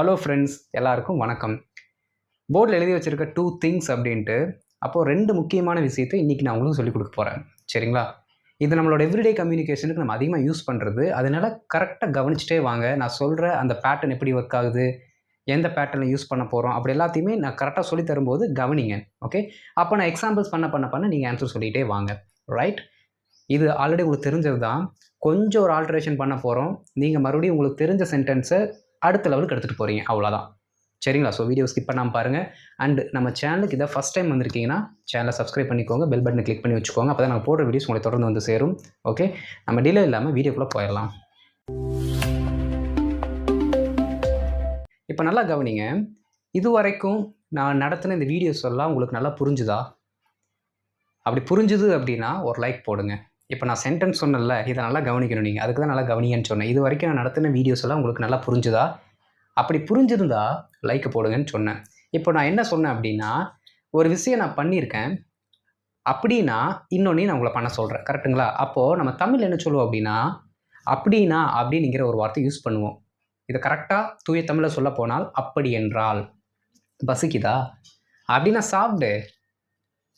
Hello friends, எல்லாருக்கும் வணக்கம். போர்டில் எழுதி வச்சிருக்க 2 திங்ஸ் அப்படின்ட்டு, அப்போது 2 முக்கியமான விஷயத்தை இன்றைக்கி நான் உங்களுக்கு சொல்லிக் கொடுக்க போகிறேன். சரிங்களா? இது நம்மளோட எவ்ரிடே கம்யூனிகேஷனுக்கு நம்ம அதிகமாக யூஸ் பண்ணுறது. அதனால் கரெக்டாக கவனிச்சிட்டே வாங்க. நான் சொல்கிற அந்த பேட்டர்ன் எப்படி ஒர்க் ஆகுது, எந்த பேட்டர்னில் யூஸ் பண்ண போகிறோம், அப்படி எல்லாத்தையுமே நான் கரெக்டாக சொல்லி தரும்போது கவனிங்க. ஓகே? அப்போ நான் எக்ஸாம்பிள்ஸ் பண்ண நீங்கள் ஆன்சர் சொல்லிகிட்டே வாங்க. ரைட்? இது ஆல்ரெடி உங்களுக்கு தெரிஞ்சது தான். கொஞ்சம் ஒரு ஆல்ட்ரேஷன் பண்ண போகிறோம். நீங்கள் மறுபடியும் உங்களுக்கு தெரிஞ்ச சென்டென்ஸை அடுத்த லெவலுக்கு எடுத்துகிட்டு போகிறீங்க, அவ்வளோதான். சரிங்களா? ஸோ வீடியோ ஸ்கிப் பண்ணாமல் பாருங்கள். அண்ட் நம்ம சேனலுக்கு இதை ஃபஸ்ட் டைம் வந்திருக்கீங்கன்னா சேனலை சப்ஸ்கிரைப் பண்ணிக்கோங்க, பெல் பட்டனை கிளிக் பண்ணி வச்சுக்கோங்க. அப்போ தான் நாங்கள் போடுற வீடியோஸ் உங்களை தொடர்ந்து வந்து சேரும். ஓகே, நம்ம டிலே இல்லாமல் வீடியோக்குள்ளே போயிடலாம். இப்போ நல்லா கவனிங்க. இது வரைக்கும் நான் நடத்தின இந்த வீடியோஸ் எல்லாம் உங்களுக்கு நல்லா புரிஞ்சுதா? அப்படி புரிஞ்சுது அப்படின்னா ஒரு லைக் போடுங்க. இப்போ நான் சென்டென்ஸ் சொன்னேன்ல, இதை நல்லா கவனிக்கணும் நீங்கள். அதுக்கு தான் நல்லா கவனிங்கன்னு சொன்னேன். இது வரைக்கும் நான் நடத்தின வீடியோஸ் எல்லாம் உங்களுக்கு நல்லா புரிஞ்சுதா? அப்படி புரிஞ்சிருந்தா லைக் போடுங்கன்னு சொன்னேன். இப்போ நான் என்ன சொன்னேன் அப்படின்னா, ஒரு விஷயம் நான் பண்ணியிருக்கேன் அப்படின்னா இன்னொன்று நான் உங்களை பண்ண சொல்கிறேன். கரெக்டுங்களா? அப்போது நம்ம தமிழ் என்ன சொல்லுவோம் அப்படின்னா, அப்படின்னா அப்படின்னுங்கிற ஒரு வார்த்தை யூஸ் பண்ணுவோம். இதை கரெக்டாக தூய தமிழில் சொல்ல போனால், அப்படி என்றால் பசிக்குதா அப்படின்னா சாப்பிடு,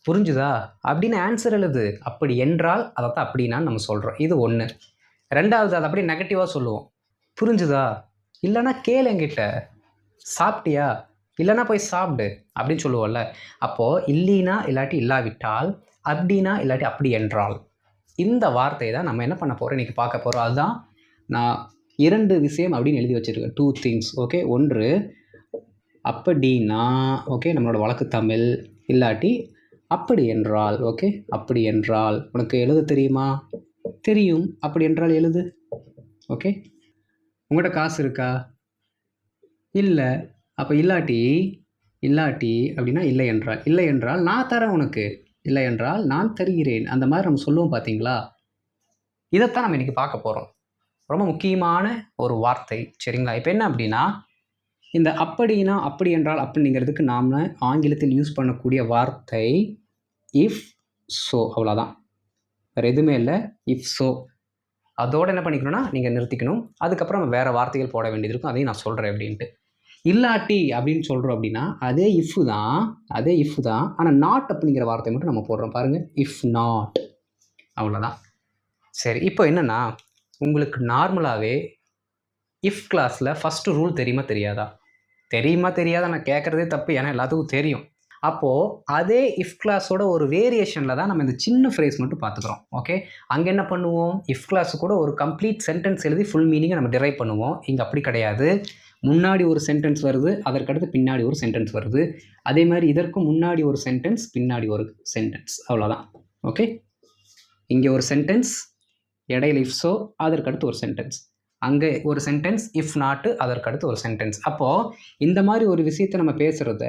புரிஞ்சுதா அப்படின்னு ஆன்சர் எழுது. அப்படி என்றால் அதை தான் அப்படின்னா நம்ம சொல்கிறோம். இது ஒன்று. ரெண்டாவது, அதை அப்படியே நெகட்டிவாக சொல்லுவோம். புரிஞ்சுதா, இல்லைனா கேளு என்கிட்ட, சாப்பிட்டியா, இல்லைனா போய் சாப்பிடு அப்படின்னு சொல்லுவோம்ல. அப்போது இல்லைனா இல்லாட்டி இல்லாவிட்டால், அப்படின்னா இல்லாட்டி அப்படி என்றால், இந்த வார்த்தையை தான் நம்ம என்ன பண்ண போகிறோம், இன்றைக்கி பார்க்க போகிறோம். அதுதான் நான் 2 விஷயம் அப்படின்னு எழுதி வச்சுருக்கேன். 2 திங்ஸ். ஓகே, ஒன்று அப்படின்னா, ஓகே, நம்மளோட வழக்கு தமிழ், இல்லாட்டி அப்படி என்றால். ஓகே, அப்படி என்றால் உனக்கு எழுத தெரியுமா? தெரியும். அப்படி என்றால் எழுது. ஓகே, உங்கள்கிட்ட காசு இருக்கா? இல்லை. அப்போ இல்லாட்டி அப்படின்னா இல்லை என்றால். இல்லை என்றால் நான் தரேன் உனக்கு, இல்லை என்றால் நான் தருகிறேன். அந்த மாதிரி நம்ம சொல்லுவோம், பார்த்தீங்களா? இதைத்தான் நம்ம இன்றைக்கி பார்க்க போகிறோம். ரொம்ப முக்கியமான ஒரு வார்த்தை. சரிங்களா? இப்போ என்ன அப்படின்னா, இந்த அப்படின்னா அப்படி என்றால் அப்படிங்கிறதுக்கு நாம் ஆங்கிலத்தில் யூஸ் பண்ணக்கூடிய வார்த்தை இஃப் ஸோ. அவ்வளோதான், வேறு எதுவுமே இல்லை. இஃப் ஸோ அதோடு என்ன பண்ணிக்கணும்னா நீங்கள் நிறுத்திக்கணும். அதுக்கப்புறம் நம்ம வேறு வார்த்தைகள் போட வேண்டியது இருக்கும். அதையும் நான் சொல்கிறேன் அப்படின்ட்டு. இல்லாட்டி அப்படின்னு சொல்கிறோம் அப்படின்னா அதே இஃப் தான், ஆனால் நாட் அப்படிங்கிற வார்த்தை மட்டும் நம்ம போடுறோம் பாருங்கள். இஃப் நாட், அவ்வளோதான். சரி, இப்போ என்னென்னா, உங்களுக்கு நார்மலாகவே இஃப் கிளாஸில் ஃபஸ்ட்டு ரூல் தெரியுமா தெரியாதா? நான் கேட்குறதே தப்பு, ஏன்னா எல்லாத்துக்கும் தெரியும். அப்போது அதே இஃப் கிளாஸோட ஒரு வேரியேஷனில் தான் நம்ம இந்த சின்ன ஃப்ரேஸ் மட்டும் பார்த்துக்குறோம். ஓகே, அங்கே என்ன பண்ணுவோம், இஃப் கிளாஸு கூட ஒரு கம்ப்ளீட் சென்டென்ஸ் எழுதி ஃபுல் மீனிங்கை நம்ம டிரைவ் பண்ணுவோம். இங்கே அப்படி கிடையாது. முன்னாடி ஒரு சென்டென்ஸ் வருது, அதற்கடுத்து பின்னாடி ஒரு சென்டென்ஸ் வருது. அதே மாதிரி இதற்கு முன்னாடி ஒரு சென்டென்ஸ், பின்னாடி ஒரு சென்டென்ஸ், அவ்வளோதான். ஓகே, இங்கே ஒரு சென்டென்ஸ், இடையில இஃப் ஸோ, அதற்கடுத்து ஒரு சென்டென்ஸ், அங்கே ஒரு சென்டென்ஸ், இஃப் நாட்டு, அதற்கடுத்து ஒரு சென்டென்ஸ். அப்போது இந்த மாதிரி ஒரு விஷயத்தை நம்ம பேசுகிறத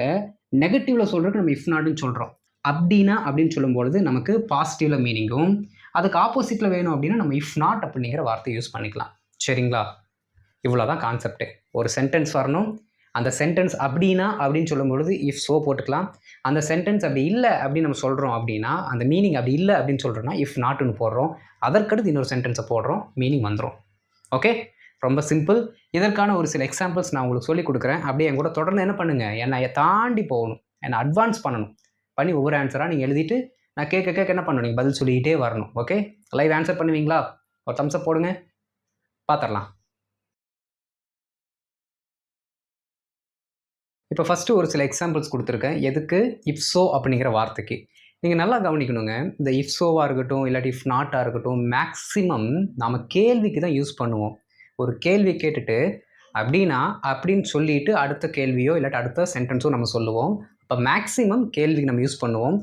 நெகட்டிவில் சொல்கிறதுக்கு நம்ம இஃப் நாட்டுன்னு சொல்கிறோம். அப்படின்னா அப்படின்னு சொல்லும்பொழுது நமக்கு பாசிட்டிவில் மீனிங்கும், அதுக்கு ஆப்போசிட்டில் வேணும் அப்படின்னா நம்ம இஃப் நாட் அப்படிங்கிற வார்த்தையை யூஸ் பண்ணிக்கலாம். சரிங்களா? இவ்வளோ தான் கான்செப்ட்டு. ஒரு சென்டென்ஸ் வரணும், அந்த சென்டென்ஸ் அப்படின்னா அப்படின்னு சொல்லும்பொழுது இஃப் ஸோ போட்டுக்கலாம். அந்த சென்டென்ஸ் அப்படி இல்லை அப்படின்னு நம்ம சொல்கிறோம் அப்படின்னா, அந்த மீனிங் அப்படி இல்லை அப்படின்னு சொல்கிறோன்னா இஃப் நாட்டுன்னு போடுறோம். அதற்கடுத்து இன்னொரு சென்டென்ஸை போடுறோம், மீனிங் வந்துடும். ஓகே, ரொம்ப சிம்பிள். இதற்கான ஒரு சில எக்ஸாம்பிள்ஸ் நான் உங்களுக்கு சொல்லிக் கொடுக்குறேன். அப்படியே என் கூட தொடர்ந்து என்ன பண்ணுங்கள், என்னை தாண்டி போகணும், என்னை அட்வான்ஸ் பண்ணி ஒவ்வொரு ஆன்சராக நீங்கள் எழுதிட்டு நான் கேட்க என்ன பண்ணணும், நீங்கள் பதில் சொல்லிக்கிட்டே வரணும். ஓகே, லைவ் ஆன்சர் பண்ணுவீங்களா? ஒரு தம்ஸ் அப் போடுங்க, பார்த்துடலாம். இப்போ ஃபஸ்ட்டு ஒரு சில எக்ஸாம்பிள்ஸ் கொடுத்துருக்கேன். எதுக்கு? இஃப் ஸோ அப்படிங்கிற வார்த்தைக்கு. நீங்கள் நல்லா கவனிக்கணுங்க. இந்த இஃப் ஸோவாக இருக்கட்டும், இல்லாட்டி இஃப் நாட்டாக இருக்கட்டும், மேக்ஸிமம் நம்ம கேள்விக்கு தான் யூஸ் பண்ணுவோம். ஒரு கேள்வி கேட்டுட்டு அப்படின்னா அப்படின்னு சொல்லிட்டு அடுத்த கேள்வியோ இல்லாட்டி அடுத்த சென்டென்ஸோ நம்ம சொல்லுவோம். அப்போ மேக்ஸிமம் கேள்விக்கு நம்ம யூஸ் பண்ணுவோம்.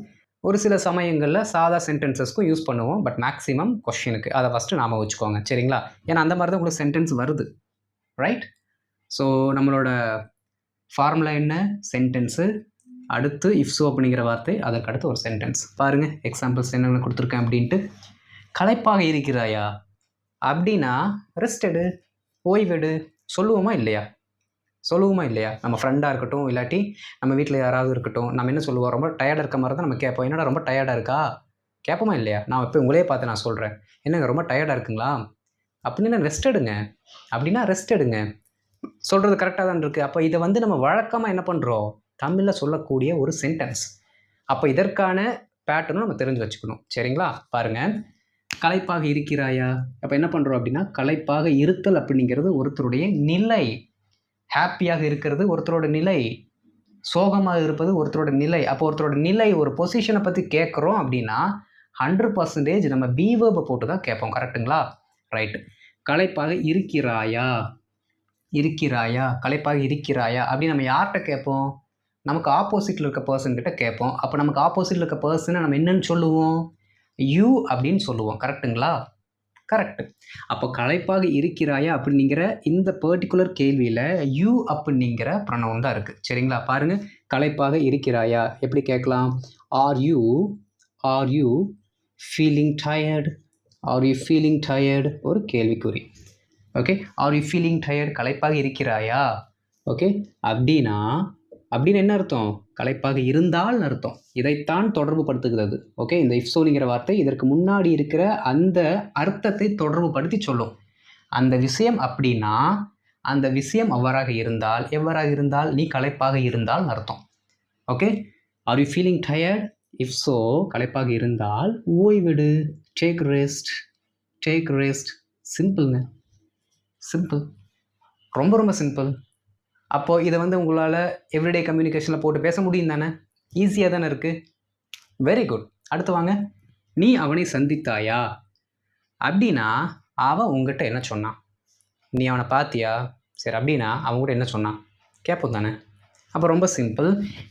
ஒரு சில சமயங்களில் சாதா சென்டென்சஸ்க்கும் யூஸ் பண்ணுவோம். பட் மேக்ஸிமம் கொஷினுக்கு. அதை ஃபஸ்ட்டு நாம வச்சுக்கோங்க. சரிங்களா? ஏன்னா அந்த மாதிரி தான் உங்களுக்கு சென்டென்ஸ் வருது. ரைட்? ஸோ நம்மளோட ஃபார்முலா என்ன? சென்டென்ஸு, அடுத்து இஃப் ஸோ அப்படிங்கிற வார்த்தை, அதற்கு அடுத்து ஒரு சென்டென்ஸ். பாருங்கள் எக்ஸாம்பிள்ஸ் என்னென்ன கொடுத்துருக்கேன் அப்படின்ட்டு. களைப்பாக இருக்கிறாயா அப்படின்னா ரெஸ்ட் எடு, ஓய்வெடு சொல்லுவோமா இல்லையா? நம்ம ஃப்ரெண்டாக இருக்கட்டும், இல்லாட்டி நம்ம வீட்டில் யாராவது இருக்கட்டும், நம்ம என்ன சொல்லுவோம், ரொம்ப டயர்டாக இருக்க மாதிரி தான் நம்ம கேட்போம். என்னடா ரொம்ப டயர்டாக இருக்கா? கேட்போமா இல்லையா? நான் இப்போ உங்களே பார்த்து நான் சொல்கிறேன், என்னங்க ரொம்ப டயர்டாக இருக்குங்களா? அப்படின்னா ரெஸ்ட் எடுங்க, அப்படின்னா ரெஸ்ட் எடுங்க. சொல்கிறது கரெக்டாக தான் இருக்குது. அப்போ இதை வந்து நம்ம வழக்கமாக என்ன பண்ணுறோம், தமிழில் சொல்லக்கூடிய ஒரு சென்டென்ஸ். அப்போ இதற்கான பேட்டர்னும் நம்ம தெரிஞ்சு வச்சுக்கணும். சரிங்களா? பாருங்கள், களைப்பாக இருக்கிறாயா? அப்போ என்ன பண்ணுறோம் அப்படின்னா, களைப்பாக இருத்தல் அப்படிங்கிறது ஒருத்தருடைய நிலை. ஹாப்பியாக இருக்கிறது ஒருத்தரோட நிலை, சோகமாக இருப்பது ஒருத்தரோட நிலை. அப்போ ஒருத்தரோட நிலை, ஒரு பொசிஷனை பற்றி கேட்குறோம் அப்படின்னா 100% நம்ம பி வேர்பை போட்டு தான் கேட்போம். கரெக்டுங்களா? ரைட்டு. களைப்பாக இருக்கிறாயா, இருக்கிறாயா, களைப்பாக இருக்கிறாயா அப்படின்னு நம்ம யார்கிட்ட கேட்போம்? நமக்கு ஆப்போசிட்டில் இருக்க பர்சன் கிட்ட கேட்போம். அப்போ நமக்கு ஆப்போசிட்டில் இருக்க பர்சனை நம்ம என்னன்னு சொல்லுவோம்? யூ அப்படின்னு சொல்லுவோம். கரெக்டுங்களா? கரெக்டு. அப்போ களைப்பாக இருக்கிறாயா அப்படிங்கிற இந்த பர்டிகுலர் கேள்வியில் யூ அப்படிங்கிற ப்ரொனவுன் தான் இருக்குது. சரிங்களா? பாருங்கள், களைப்பாக இருக்கிறாயா எப்படி கேட்கலாம்? Are you feeling tired? Are you feeling tired ஒரு கேள்விக்குறி. Okay, are you feeling tired, களைப்பாக இருக்கிறாயா? ஓகே, அப்படின்னு என்ன அர்த்தம்? களைப்பாக இருந்தால்னு அர்த்தம். இதைத்தான் தொடர்பு படுத்துகிறது. ஓகே, இந்த இஃப்சோனிங்கிற வார்த்தை இதற்கு முன்னாடி இருக்கிற அந்த அர்த்தத்தை தொடர்பு படுத்தி சொல்லும். அந்த விஷயம் அப்படின்னா, அந்த விஷயம் அவ்வாறாக இருந்தால், எவ்வாறாக இருந்தால், நீ களைப்பாக இருந்தால் அர்த்தம். Okay, are you feeling tired? If so, களைப்பாக இருந்தால் ஓய்விடு, டேக் ரெஸ்ட், டேக் ரெஸ்ட். சிம்பிள்ங்க, சிம்பிள், ரொம்ப ரொம்ப சிம்பிள். அப்போது இதை வந்து உங்களால் எவ்ரிடே கம்யூனிகேஷனில் போட்டு பேச முடியும் தானே? ஈஸியாக தானே இருக்குது. Very good. அடுத்து வாங்க, நீ அவனை சந்தித்தாயா அப்படின்னா அவன் உங்ககிட்ட என்ன சொன்னான்? நீ அவனை பார்த்தியா? சரி, அப்படின்னா அவன் கூட என்ன சொன்னான் கேட்போம் தானே? அப்போ ரொம்ப சிம்பிள்.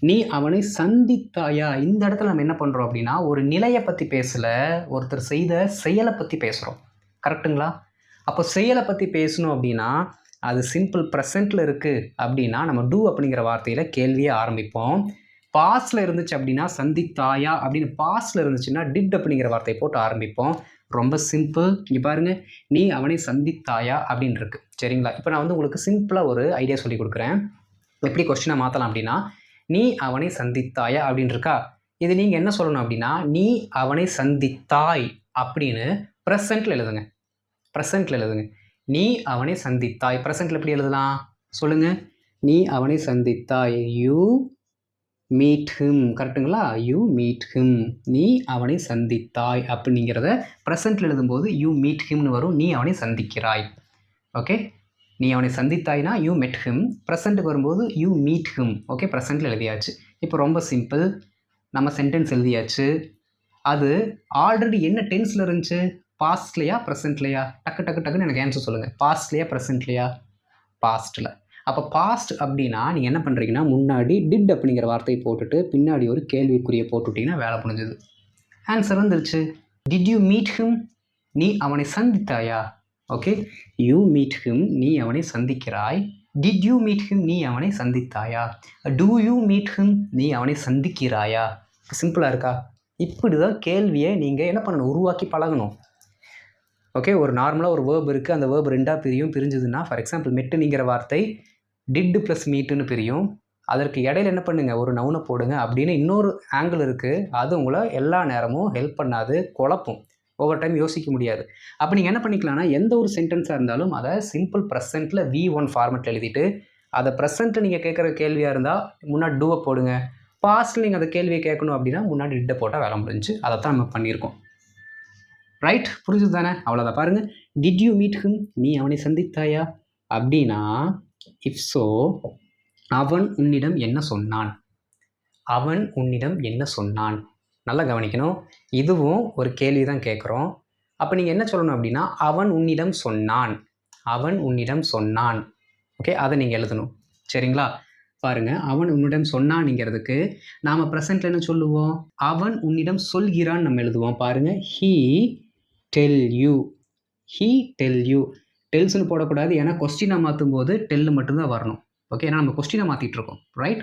நீ அவனை சந்தித்தாயா, இந்த இடத்துல நம்ம என்ன பண்ணுறோம் அப்படின்னா ஒரு நிலையை பற்றி பேசலை, ஒருத்தர் செய்த செயலை பற்றி பேசுகிறோம். கரெக்டுங்களா? அப்போ செயலை பற்றி பேசணும் அப்படின்னா அது சிம்பிள் ப்ரெசண்ட்டில் இருக்குது அப்படின்னா நம்ம டூ அப்படிங்கிற வார்த்தையில் கேள்வியை ஆரம்பிப்போம். பாஸ்டில் இருந்துச்சு அப்படின்னா சந்தித்தாயா அப்படின்னு, பாஸ்டில் இருந்துச்சுன்னா டிட் அப்படிங்கிற வார்த்தையை போட்டு ஆரம்பிப்போம். ரொம்ப சிம்பிள். இங்கே பாருங்கள், நீ அவனை சந்தித்தாயா அப்படின்னு இருக்கு. சரிங்களா? இப்போ நான் வந்து உங்களுக்கு சிம்பிளாக ஒரு ஐடியா சொல்லி கொடுக்குறேன். எப்படி கொஸ்டினை மாற்றலாம் அப்படின்னா, நீ அவனை சந்தித்தாயா அப்படின்னு இருக்கா, இது நீங்கள் என்ன சொல்லணும் அப்படின்னா, நீ அவனை சந்தித்தாய் அப்படின்னு ப்ரெசண்ட்டில் எழுதுங்க. ப்ரெசண்ட்டில் எழுதுங்க. நீ அவனை சந்தித்தாய். ப்ரெசண்ட்டில் எப்படி எழுதலாம் சொல்லுங்கள்? நீ அவனை சந்தித்தாய், யூ மீட் ஹிம். கரெக்டுங்களா? You meet him. நீ அவனை சந்தித்தாய் அப்படிங்கிறத ப்ரெசண்ட்டில் எழுதும்போது யூ மீட் ஹிம்னு வரும். நீ அவனை சந்திக்கிறாய். ஓகே, நீ அவனை சந்தித்தாய்னா யூ மெட் ஹிம். ப்ரெசண்ட்டுக்கு வரும்போது யூ மீட் ஹிம். ஓகே, ப்ரெசண்ட்டில் எழுதியாச்சு. இப்போ ரொம்ப சிம்பிள், நம்ம சென்டென்ஸ் எழுதியாச்சு. அது ஆல்ரெடி என்ன டென்ஸில் இருந்துச்சு? பாஸ்ட்லையா ப்ரெசண்ட்லையா? டக்கு டக்கு டக்குன்னு எனக்கு ஆன்சர் சொல்லுங்கள். பாஸ்ட்லையா ப்ரெசண்ட்லையா? பாஸ்ட்டில். அப்போ பாஸ்ட் அப்படின்னா நீங்கள் என்ன பண்ணுறீங்கன்னா முன்னாடி டிட் அப்படிங்கிற வார்த்தையை போட்டுட்டு பின்னாடி ஒரு கேள்விக்குறியை போட்டுவிட்டிங்கன்னா வேலை முடிஞ்சது. ஆன்சர் வந்துருச்சு. Did you meet him? நீ அவனை சந்தித்தாயா? ஓகே, யூ மீட் ஹிம், நீ அவனை சந்திக்கிறாய். டிட் யூ மீட் ஹிம், நீ அவனை சந்தித்தாயா? டூ யூ மீட் ஹிம், நீ அவனை சந்திக்கிறாயா? சிம்பிளாக இருக்கா? இப்படி தான் கேள்வியை நீங்கள் என்ன பண்ணணும், உருவாக்கி பழகணும். ஓகே, ஒரு நார்மலாக ஒரு வேர்ப் இருக்குது, அந்த வேர்ப் ரெண்டாக பிரிஞ்சுதுன்னா, ஃபார் எக்ஸாம்பிள் மெட்டுங்கிற வார்த்தை டிட் ப்ளஸ் மீட்டுன்னு பிரியும். அதற்கு இடையில என்ன பண்ணுங்கள், ஒரு நவுனை போடுங்க அப்படின்னு இன்னொரு ஆங்கிள் இருக்குது. அது உங்களை எல்லா நேரமும் ஹெல்ப் பண்ணாது, குழப்பும். ஒவ்வொரு டைம் யோசிக்க முடியாது. அப்போ நீங்கள் என்ன பண்ணிக்கலாம்னா, எந்த ஒரு சென்டென்ஸாக இருந்தாலும் அதை சிம்பிள் ப்ரெசென்ட்டில் V1 ஃபார்மெட்டில் எழுதிட்டு, அதை ப்ரெசென்ட்டு நீங்கள் கேட்குற கேள்வியாக இருந்தால் முன்னாடி டூவை போடுங்க. பாஸ்ட்டில் நீங்கள் அந்த கேள்வியை கேட்கணும் அப்படின்னா முன்னாடி டிட்டை போட்டால் வேலை முடிஞ்சு. அதை தான் நம்ம பண்ணியிருக்கோம். ரைட், புரிஞ்சுது தானே? அவ்வளோதான். பாருங்கள், டிட் யூ மீட் ஹிம், நீ அவனை சந்தித்தாயா அப்படின்னா இஃப் ஸோ, அவன் உன்னிடம் என்ன சொன்னான்? அவன் உன்னிடம் என்ன சொன்னான்? நல்லா கவனிக்கணும். இதுவும் ஒரு கேள்வி தான் கேட்குறோம். அப்போ நீங்கள் என்ன சொல்லணும் அப்படின்னா அவன் உன்னிடம் சொன்னான், அவன் உன்னிடம் சொன்னான். ஓகே, அதை நீங்கள் எழுதணும். சரிங்களா? பாருங்கள், அவன் உன்னிடம் சொன்னான்ங்கிறதுக்கு நாம் ப்ரெசென்ட்டில் என்ன சொல்லுவோம்? அவன் உன்னிடம் சொல்கிறான் நம்ம எழுதுவோம். பாருங்கள், he tell you, he tell you. டெல்ஸ்னு போடக்கூடாது, ஏன்னா கொஸ்டினை மாற்றும் போது டெல்லு மட்டும்தான் வரணும். ஓகே, ஏன்னா நம்ம கொஸ்டினை மாற்றிட்டுருக்கோம். ரைட்,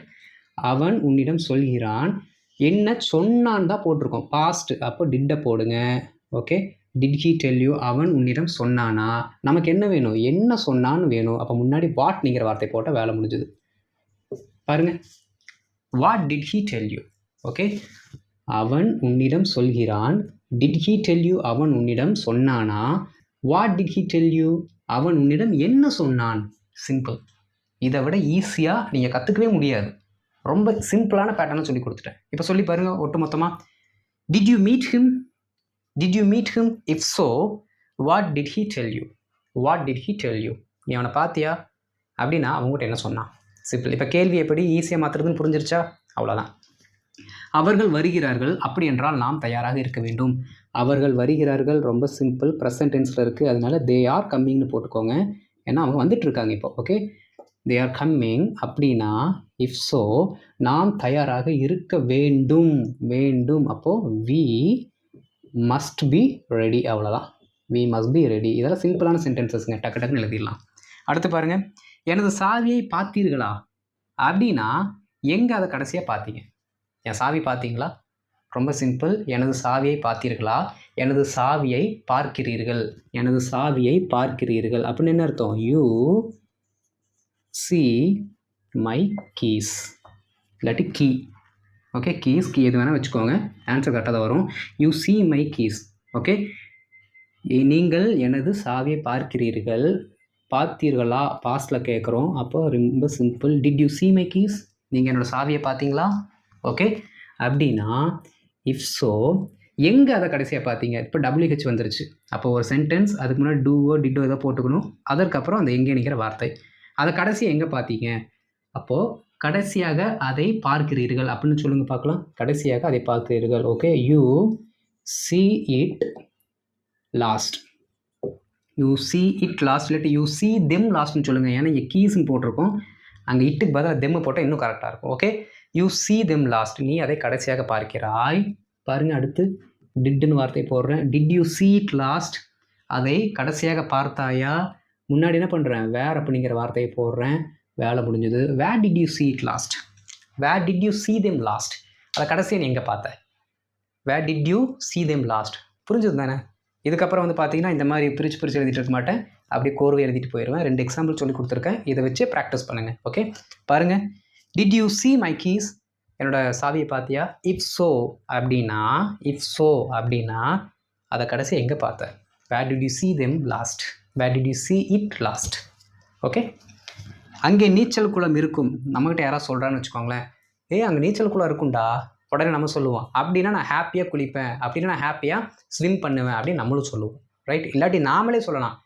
அவன் உன்னிடம் சொல்கிறான், என்ன சொன்னான் தான் போட்டிருக்கோம், பாஸ்ட். அப்போ டிட்டை போடுங்க. Okay, did he tell you, அவன் உன்னிடம் சொன்னானா? நமக்கு என்ன வேணும், என்ன சொன்னான்னு வேணும். அப்போ முன்னாடி வாட்ங்கிற வார்த்தை போட்டால் வேலை முடிஞ்சுது. பாருங்க, what did he tell you. Okay, அவன் உன்னிடம் சொல்கிறான், டிட் ஹீ டெல் யூ, அவன் உன்னிடம் சொன்னானா? What did he tell you, அவன் உன்னிடம் என்ன சொன்னான்? சிம்பிள். இதை விட ஈஸியாக நீங்கள் கற்றுக்கவே முடியாது. ரொம்ப சிம்பிளான பேட்டர்னை சொல்லி கொடுத்துட்டேன். இப்போ சொல்லி பாருங்கள் ஒட்டு மொத்தமாக. Did you meet him? Did you meet him? If so what did he tell you? What did he tell you? நீ அவனை பார்த்தியா அப்படின்னா அவங்ககிட்ட என்ன சொன்னான்? சிம்பிள். இப்போ கேள்வி எப்படி ஈஸியாக மாற்றுறதுன்னு புரிஞ்சிருச்சா? அவ்வளோதான். அவர்கள் வருகிறார்கள், அப்படி என்றால் நாம் தயாராக இருக்க வேண்டும். அவர்கள் வருகிறார்கள் ரொம்ப சிம்பிள், ப்ரெசன்ட் டென்ஸில் இருக்குது. அதனால தே ஆர் கம்மிங்னு போட்டுக்கோங்க. ஏன்னா அவங்க வந்துட்டுருக்காங்க இப்போ. ஓகே, தே ஆர் கம்மிங் அப்படின்னா இஃப் ஸோ நாம் தயாராக இருக்க வேண்டும். வேண்டும் அப்போது வி மஸ்ட் பி ரெடி. அவ்வளோதான். We must be ready. இதெல்லாம் சிம்பிளான சென்டென்சஸ்ங்க, டக்கு டக்குன்னு எழுதிடலாம். அடுத்து பாருங்கள், எனது சாவியை பார்த்தீர்களா அப்படின்னா எங்கே அதை கடைசியாக பார்த்தீங்க? என் சாவி பார்த்தீங்களா? ரொம்ப சிம்பிள். எனது சாவியை பார்த்தீர்களா? எனது சாவியை பார்க்கிறீர்கள். எனது சாவியை பார்க்கிறீர்கள் அப்படின்னு என்ன அர்த்தம்? யூ சி மை கீஸ், இல்லாட்டி கீ. ஓகே, கீஸ் கீ எது வேணால் வச்சுக்கோங்க, ஆன்சர் கரெக்டாக தான் வரும். You see my keys. Okay, நீங்கள் எனது சாவியை பார்க்கிறீர்கள். பார்த்தீர்களா பாஸ்டில் கேட்குறோம். அப்போ ரொம்ப simple. Did you see my keys? நீங்கள் என்னோடய சாவியை பார்த்தீங்களா? ஓகே, அப்படின்னா இஃப் ஸோ எங்கே அதை கடைசியாக பார்த்தீங்க? இப்போ WH வந்துருச்சு. அப்போ ஒரு சென்டென்ஸ், அதுக்கு முன்னாடி டூவோ டிட்டோ ஏதோ போட்டுக்கணும். அதற்கப்புறம் அந்த எங்கேங்கிற வார்த்தை. அதை கடைசியாக எங்கே பார்த்தீங்க? அப்போது கடைசியாக அதை பார்க்கிறீர்கள் அப்படின்னு சொல்லுங்கள் பார்க்கலாம். கடைசியாக அதை பார்க்கிறீர்கள். Okay, you see it last. You see it last, இல்லாட்டி யூ சி தெம் லாஸ்ட்னு சொல்லுங்கள். ஏன்னா இங்கே கீஸ்ன்னு போட்டிருக்கோம், அங்கே இட்டுக்கு பதிலாக தெம்மை போட்டால் இன்னும் கரெக்டாக இருக்கும். Okay, you see them last, நீ அதை கடைசியாக பார்க்கிறாய். பாருங்கள், அடுத்து டிட்னு வார்த்தை போடுறேன். Did you see it last, அதை கடைசியாக பார்த்தாயா? முன்னாடி என்ன பண்ணுறேன்? வேர் அப்படிங்கிற வார்த்தையை போடுறேன். வேலை முடிஞ்சது. Where did you see it last? Where did you see them last, அதை கடைசியாக நீ எங்கே பார்த்த? Where did you see them last. புரிஞ்சது தானே? இதுக்கப்புறம் வந்து பார்த்தீங்கன்னா இந்த மாதிரி பிரித்து எழுதிட்டு இருக்க மாட்டேன், அப்படியே கோர்வை எழுதிட்டு போயிடுவேன். 2 எக்ஸாம்பிள் சொல்லி கொடுத்துருக்கேன், இதை வச்சு ப்ராக்டிஸ் பண்ணுங்கள். ஓகே, பாருங்கள். Did you see my keys? என்னோட சாவியை பார்த்தியா? இஃப் ஸோ அப்படின்னா அதை கடைசி எங்கே பார்த்த? Where did you see them last? Where did you see it last? Okay, அங்கே நீச்சல் குளம் இருக்கும். நம்மகிட்ட யாராவது சொல்கிறான்னு வச்சுக்கோங்களேன், அங்கே நீச்சல் குளம் இருக்கும்டா, உடனே நம்ம சொல்லுவோம். அப்படின்னா நான் ஹாப்பியாக குளிப்பேன், அப்படின்னா நான் ஹாப்பியாக ஸ்விம் பண்ணுவேன் அப்படின்னு நம்மளும் சொல்லுவோம். ரைட்? இல்லாட்டி நாமளே சொல்லலாம்,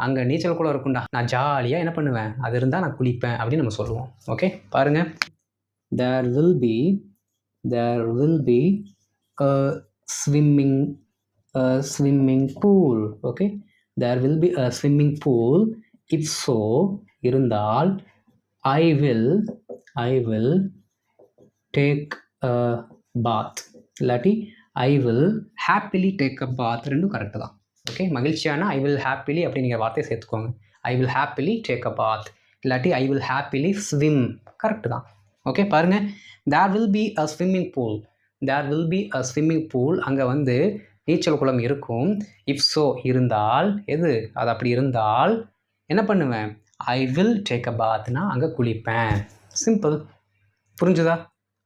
அங்கே நீச்சல் குளம் இருக்கும்டா, நான் ஜாலியாக என்ன பண்ணுவேன், அது இருந்தால் நான் குளிப்பேன் அப்படின்னு நம்ம சொல்லுவோம். ஓகே, பாருங்கள். there will be a swimming pool. Okay, there will be a swimming pool. if so இருந்தால் I will take a bath, இல்லாட்டி I will happily take a bath. ரெண்டும் கரெக்டு தான். ஓகே, மகிழ்ச்சியான I will happily அப்படிங்கிற வார்த்தையை சேர்த்துக்கோங்க. I will happily take a bath, இல்லாட்டி I will happily swim. Correct தான். ஓகே, பாருங்கள். there will be a swimming pool. there will be a swimming pool, அங்கே வந்து நீச்சல் குளம் இருக்கும். if so இருந்தால் எது? அது அப்படி இருந்தால் என்ன பண்ணுவேன்? I will take a bath, நான் அங்கே குளிப்பேன். சிம்பிள். புரிஞ்சுதா?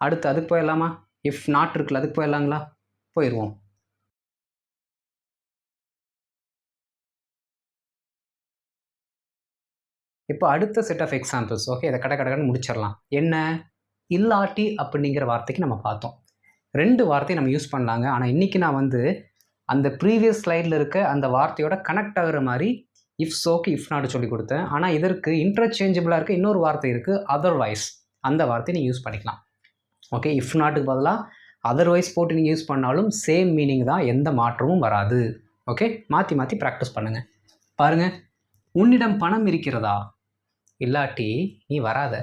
அடுத்து அதுக்கு போயிடலாமா? if not இருக்குல்ல, அதுக்கு போயிடலாங்களா? போயிடுவோம். இப்போ அடுத்த செட் ஆஃப் எக்ஸாம்பிள்ஸ். ஓகே, இதை கடன்னு முடிச்சிடலாம். என்ன? இல்லாட்டி அப்படிங்கிற வார்த்தைக்கு நம்ம பார்த்தோம். 2 வார்த்தையை நம்ம யூஸ் பண்ணலாங்க. ஆனால் இன்றைக்கி நான் வந்து அந்த ப்ரீவியஸ் ஸ்லைடில் இருக்க அந்த வார்த்தையோட கனெக்ட் ஆகிற மாதிரி இஃப் சோக்கு இஃப் நாட் சொல்லி கொடுத்தேன். ஆனால் இதற்கு இன்டர்சேஞ்சபிளாக இருக்க இன்னொரு வார்த்தை இருக்குது, அதர்வைஸ். அந்த வார்த்தையை நீங்கள் யூஸ் பண்ணிக்கலாம். ஓகே, இஃப் நாட்டுக்கு பதிலாக அதர்வைஸ் போட்டு நீங்கள் யூஸ் பண்ணாலும் சேம் மீனிங் தான், எந்த மாற்றமும் வராது. ஓகே, மாற்றி ப்ராக்டிஸ் பண்ணுங்கள். பாருங்கள், உன்னிடம் பணம் இருக்கிறதா? இல்லாட்டி நீ வராத.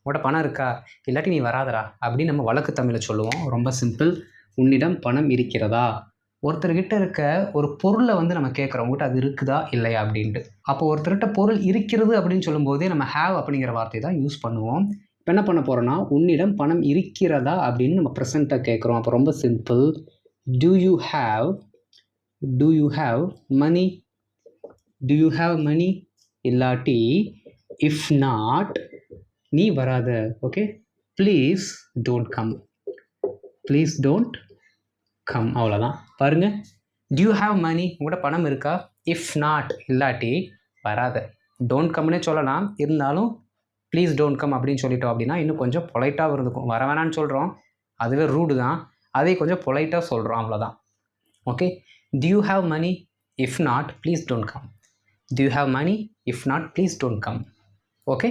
உன்னோட பணம் இருக்கா? இல்லாட்டி நீ வராதரா அப்படின்னு நம்ம வழக்கு தமிழில் சொல்லுவோம். ரொம்ப சிம்பிள். உன்னிடம் பணம் இருக்கிறதா? ஒருத்தர்கிட்ட இருக்க ஒரு பொருளை வந்து நம்ம கேட்குறோம், உங்கள்கிட்ட அது இருக்குதா இல்லையா அப்படின்ட்டு. அப்போ ஒருத்தர்கிட்ட பொருள் இருக்கிறது அப்படின்னு சொல்லும்போதே நம்ம ஹேவ் அப்படிங்கிற வார்த்தை தான் யூஸ் பண்ணுவோம். இப்போ என்ன பண்ண போகிறோன்னா, உன்னிடம் பணம் இருக்கிறதா அப்படின்னு நம்ம ப்ரெசண்ட்டாக கேட்குறோம். அப்போ ரொம்ப simple. do you have money? do you have money? இல்லாட்டி if not நீ வராத. Okay, please don't come. அவ்வளோதான். பாருங்கள், do you have money? உங்கள்கிட்ட பணம் இருக்கா? if not இல்லாட்டி வராத. டோன்ட் கம்னே சொல்லலாம், இருந்தாலும் ப்ளீஸ் டோன்ட் கம் அப்படின்னு சொல்லிட்டோம் அப்படின்னா இன்னும் கொஞ்சம் பொலைட்டாக இருந்துக்கும். வர வேணான்னு சொல்கிறோம், அதுவே ரூடு தான், அதே கொஞ்சம் பொலைட்டாக சொல்கிறோம், அவ்வளோதான். Okay, do you have money? If not, please don't come. Do you have money? If not, please don't come. Okay,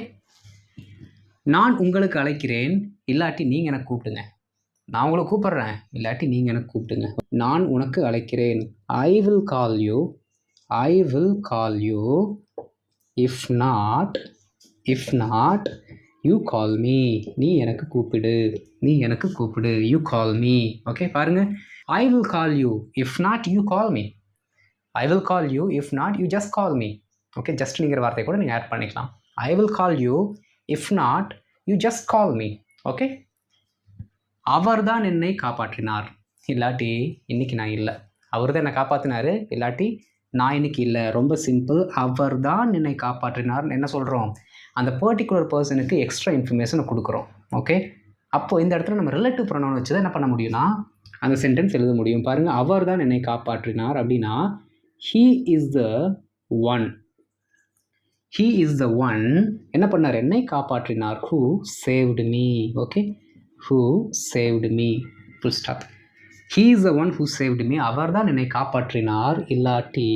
நான் உங்களுக்கு அழைக்கிறேன், இல்லாட்டி நீங்கள் எனக்கு கூப்பிடுங்க. நான் உங்களை கூப்பிட்றேன், இல்லாட்டி நீங்கள் எனக்கு கூப்பிடுங்க. நான் உனக்கு அழைக்கிறேன், I will call you. I will call you. If not, you call me. நீ எனக்கு கூப்பிடு, நீ எனக்கு கூப்பிடு. You call me. ஓகே, பாருங்க, I will call you. If not, you call me. I will call you. If not, you just call me. Okay, ஜஸ்ட்ங்கிற வார்த்தையை கூட நீங்கள் ஆட் பண்ணிக்கலாம். I will call you. If not, you just call me. Okay, அவர் தான் என்னை காப்பாற்றினார், இல்லாட்டி இன்னைக்கு நான் இல்லை. அவர் தான் என்னை காப்பாற்றினார், இல்லாட்டி நான் இன்னைக்கு இல்லை. ரொம்ப சிம்பிள். அவர் தான் என்னை காப்பாற்றினார் என்ன சொல்கிறோம், அந்த பர்டிகுலர் பர்சனுக்கு எக்ஸ்ட்ரா இன்ஃபர்மேஷனை கொடுக்குறோம். ஓகே, அப்போது இந்த இடத்துல நம்ம ரிலேட்டிவ் ப்ரொனவுன் வச்சு தான் என்ன பண்ண முடியும்னா அந்த சென்டென்ஸ் எழுத முடியும். பாருங்கள், அவர் தான் என்னை காப்பாற்றினார் அப்படின்னா he is the one. He is the one என்ன பண்ணார், என்னை காப்பாற்றினார். who saved me. Okay, who saved me, full stop. He is the one who saved me. அவர் தான் என்னை காப்பாற்றினார், இல்லாட்டி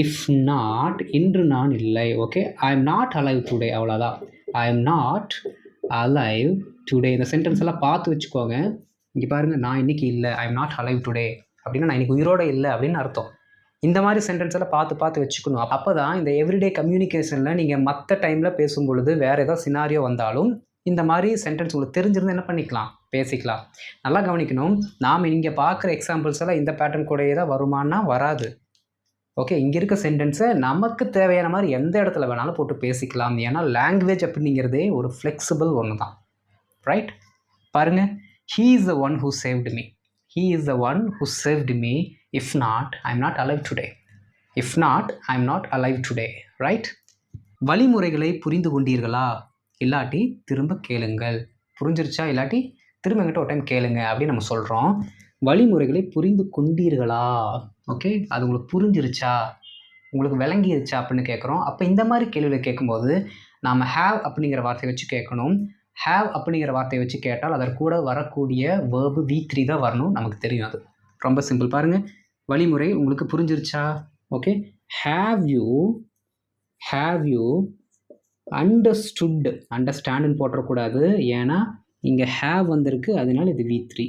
if not, இன்று நான் இல்லை. Okay, I am not alive today. அவ்வளோதான், I am not alive today. இந்த சென்டென்ஸ் எல்லாம் பார்த்து வச்சுக்கோங்க. இங்கே பாருங்கள், நான் இன்னைக்கு இல்லை, I am not alive today அப்படின்னா நான் இன்னைக்கு உயிரோடு இல்லை அப்படின்னு அர்த்தம். இந்த மாதிரி சென்டென்ஸ் எல்லாம் பார்த்து வச்சுக்கணும். அப்போ தான் இந்த எவ்ரிடே கம்யூனிகேஷனில் நீங்கள் மற்ற டைமில் பேசும்பொழுது வேறு ஏதாவது சினாரியோ வந்தாலும் இந்த மாதிரி சென்டென்ஸ் உங்களுக்கு தெரிஞ்சிருந்து என்ன பண்ணிக்கலாம், பேசிக்கலாம். நல்லா கவனிக்கணும், நாம் இங்கே பார்க்குற எக்ஸாம்பிள்ஸ் எல்லாம் இந்த பேட்டர்ன் கூடயே தான் வருமானா வராது. ஓகே, இங்கே இருக்க சென்டென்ஸை நமக்கு தேவையான மாதிரி எந்த இடத்துல வேணாலும் போட்டு பேசிக்கலாம். ஏன்னா லாங்குவேஜ் அப்படிங்கிறதே ஒரு ஃப்ளெக்சிபிள் ஒன்று தான். ரைட், பாருங்கள், he is the one who saved me. He is the one who saved me. If not, I am not alive today. If not, I am not alive today. Right? வழிமுறைகளை புரிந்து கொண்டீர்களா, இல்லாட்டி திரும்ப கேளுங்கள். புரிஞ்சிருச்சா, இல்லாட்டி திரும்ப என்கிட்ட ஒரு டைம் கேளுங்க அப்படின்னு நம்ம சொல்கிறோம். வழிமுறைகளை புரிந்து கொண்டீர்களா, ஓகே, அது உங்களுக்கு புரிஞ்சிருச்சா, உங்களுக்கு விளங்கிருச்சா அப்படின்னு கேட்குறோம். அப்போ இந்த மாதிரி கேள்வியில் கேட்கும்போது நாம் ஹேவ் அப்படிங்கிற வார்த்தையை வச்சு கேட்கணும். ஹேவ் அப்படிங்கிற வார்த்தையை வச்சு கேட்டால் அதற்கு கூட வரக்கூடிய வேர்பு V3 தான் வரணும், நமக்கு தெரியும். அது ரொம்ப சிம்பிள். பாருங்கள், வழிமுறை உங்களுக்கு புரிஞ்சிருச்சா. ஓகே, ஹேவ் யூ அண்டர்ஸ்டுட், அண்டர்ஸ்டாண்டுன்னு போட்டக்கூடாது, ஏன்னா இங்கே ஹேவ் வந்திருக்கு, அதனால இது V3.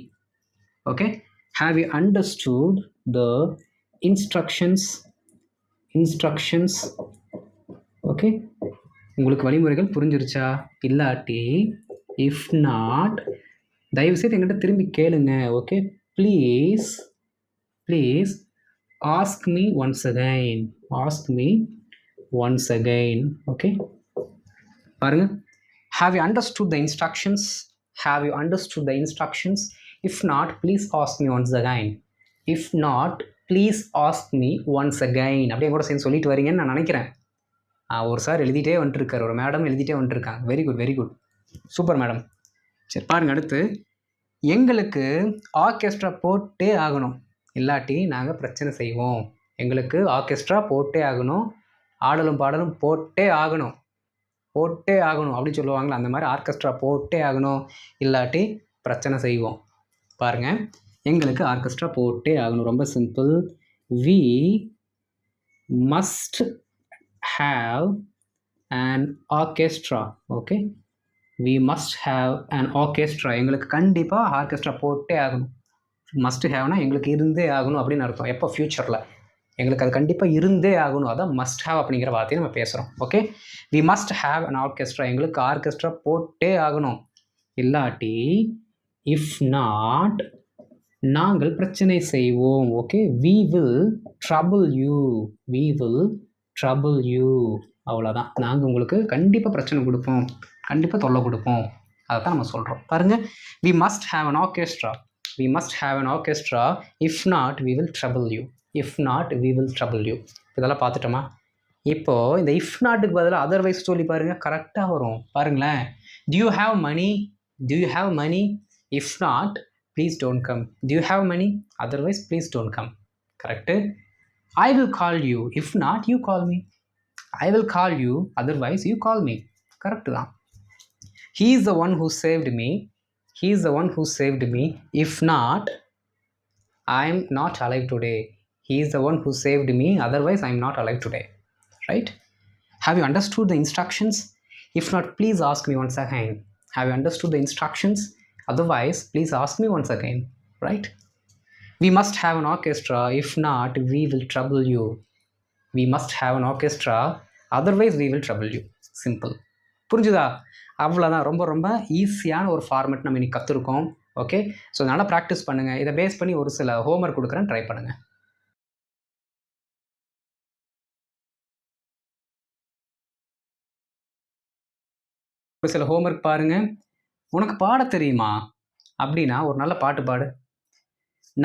Okay, have you understood the instructions. Okay, உங்களுக்கு வழிமுறைகள் புரிஞ்சிருச்சா, இல்லாட்டி இஃப் நாட் தயவுசெய்து எங்கிட்ட திரும்பி கேளுங்க. Okay, please ask me once again. Okay, பாருங்க, have you understood the instructions? If not, please ask me once again. அப்படியே கூட சேர்ந்து சொல்லிட்டு வரீங்கன்னு நான் நினைக்கிறேன். ஒரு சார் எழுதிட்டே வந்துட்டுருக்கார், ஒரு மேடம் எழுதிட்டே வந்துட்டுருக்காங்க. Very good, super madam. சரி, பாருங்கள், அடுத்து எங்களுக்கு ஆர்கெஸ்ட்ரா போட்டே ஆகணும், இல்லாட்டி நாங்கள் பிரச்சனை செய்வோம். எங்களுக்கு ஆர்கெஸ்ட்ரா போட்டே ஆகணும், ஆடலும் பாடலும் போட்டே ஆகணும் அப்படின்னு சொல்லுவாங்களே, அந்த மாதிரி ஆர்கெஸ்ட்ரா போட்டே ஆகணும், இல்லாட்டி பிரச்சனை செய்வோம். பாருங்கள், எங்களுக்கு ஆர்கெஸ்ட்ரா போட்டே ஆகணும். ரொம்ப simple. we must have an orchestra. Okay, we must have an orchestra. எங்களுக்கு கண்டிப்பாக ஆர்கெஸ்ட்ரா போட்டே ஆகணும். மஸ்ட் ஹேவ்னா எங்களுக்கு இருந்தே ஆகணும் அப்படின்னு அர்த்தம். எப்போ, ஃப்யூச்சரில் எங்களுக்கு அது கண்டிப்பாக இருந்தே ஆகணும். அதான் மஸ்ட் ஹேவ் அப்படிங்கிற வார்த்தையை நம்ம பேசுகிறோம். Okay, we must have an orchestra, எங்களுக்கு ஆர்கெஸ்ட்ரா போட்டே ஆகணும், இல்லாட்டி இஃப் நாட் நாங்கள் பிரச்சனை செய்வோம். Okay, we will trouble you. அவ்வளோதான், நாங்கள் உங்களுக்கு கண்டிப்பாக பிரச்சனை கொடுப்போம், கண்டிப்பாக தொல்லை கொடுப்போம், அதை தான் நம்ம சொல்கிறோம். பாருங்கள், we must have an orchestra. If not, we will trouble you. இதெல்லாம் பார்த்துட்டோமா? இப்போது இந்த இஃப் நாட்டுக்கு பதிலாக அதர்வைஸ் சொல்லி பாருங்கள், கரெக்டாக வரும். பாருங்களேன், do you have money? If not, please don't come. Do you have money? Otherwise, please don't come. Correct? I will call you. If not, you call me. I will call you. Otherwise, you call me. Correct தான். He is the one who saved me. He is the one who saved me. If not, I am not alive today. He is the one who saved me. Otherwise, I am not alive today. Right? Have you understood the instructions? If not, please ask me once again. Have you understood the instructions? Otherwise, please ask me once again. Right? We must have an orchestra. If not, we will trouble you. We must have an orchestra. Otherwise, we will trouble you. Simple. புரிஞ்சுதா? அவ்வளோதான். ரொம்ப ரொம்ப ஈஸியான ஒரு format நம்ம இன்னைக்கு கற்றுருக்கோம். Okay, so நல்லா practice பண்ணுங்கள். இதை பேஸ் பண்ணி ஒரு சில ஹோம்ஒர்க் கொடுக்குறேன், ட்ரை பண்ணுங்கள். ஒரு சில ஹோம்ஒர்க் பாருங்கள். உனக்கு பாட தெரியுமா அப்படின்னா ஒரு நல்ல பாட்டு பாடு.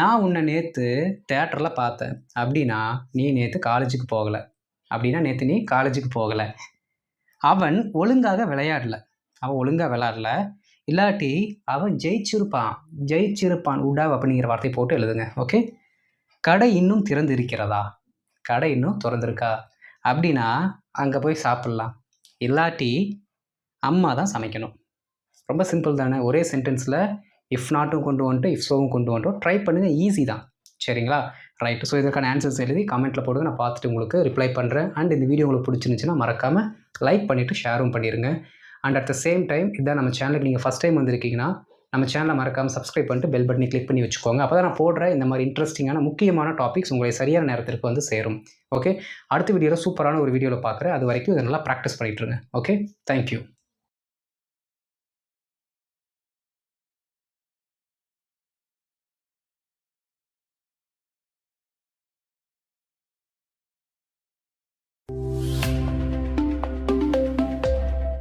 நான் உன்னை நேற்று தேட்டரில் பார்த்தேன் அப்படின்னா நீ நேற்று காலேஜுக்கு போகலை. அப்படின்னா நேற்று நீ காலேஜுக்கு போகலை. அவன் ஒழுங்காக விளையாடல. இல்லாட்டி அவன் ஜெயிச்சிருப்பான் உடாவ் அப்படிங்கிற வார்த்தை போட்டு எழுதுங்க. ஓகே, கடை இன்னும் திறந்து இருக்கிறதா? கடை இன்னும் திறந்துருக்கா அப்படின்னா அங்கே போய் சாப்பிட்லாம். இல்லாட்டி அம்மா தான் சமைக்கணும். ரொம்ப சிம்பிள் தானே. ஒரே சென்டென்ஸில் இஃப் நாட்டும் கொண்டு வந்துட்டு இஃப் ஸோவும் கொண்டு வந்துட்டோம். ட்ரை பண்ணுங்கள், ஈஸி தான். சரிங்களா? ரைட்டு. ஸோ இதற்கான ஆன்சர்ஸ் எழுதி கமெண்ட்டில் போடுங்க. நான் பார்த்துட்டு உங்களுக்கு ரிப்ளை பண்ணுறேன். அண்ட் இந்த வீடியோ உங்களுக்கு பிடிச்சிருந்துச்சுன்னா மறக்காமல் லைக் பண்ணிவிட்டு ஷேரும் பண்ணிடுங்க. And at the same time இதான் நம்ம சேனலுக்கு நீங்கள் ஃபஸ்ட் டைம் வந்திருக்கீங்கன்னா நம்ம சேனலை மறக்காமல் சப்ஸ்கிரைப் பண்ணிட்டு பெல் பட்டனை கிளிக் பண்ணி வச்சுக்கோங்க. அப்போ தான் நான் போடுற இந்த மாதிரி இன்ட்ரெஸ்டிங்கான முக்கியமான டாபிக்ஸ் உங்களை சரியான நேரத்திற்கு வந்து சேரும். ஓகே, அடுத்த வீடியோவில் சூப்பரான ஒரு வீடியோவில் பார்க்குறேன். அது வரைக்கும் இதை நல்லா ப்ராக்டிஸ் பண்ணிட்டுருங்க. Okay, thank you.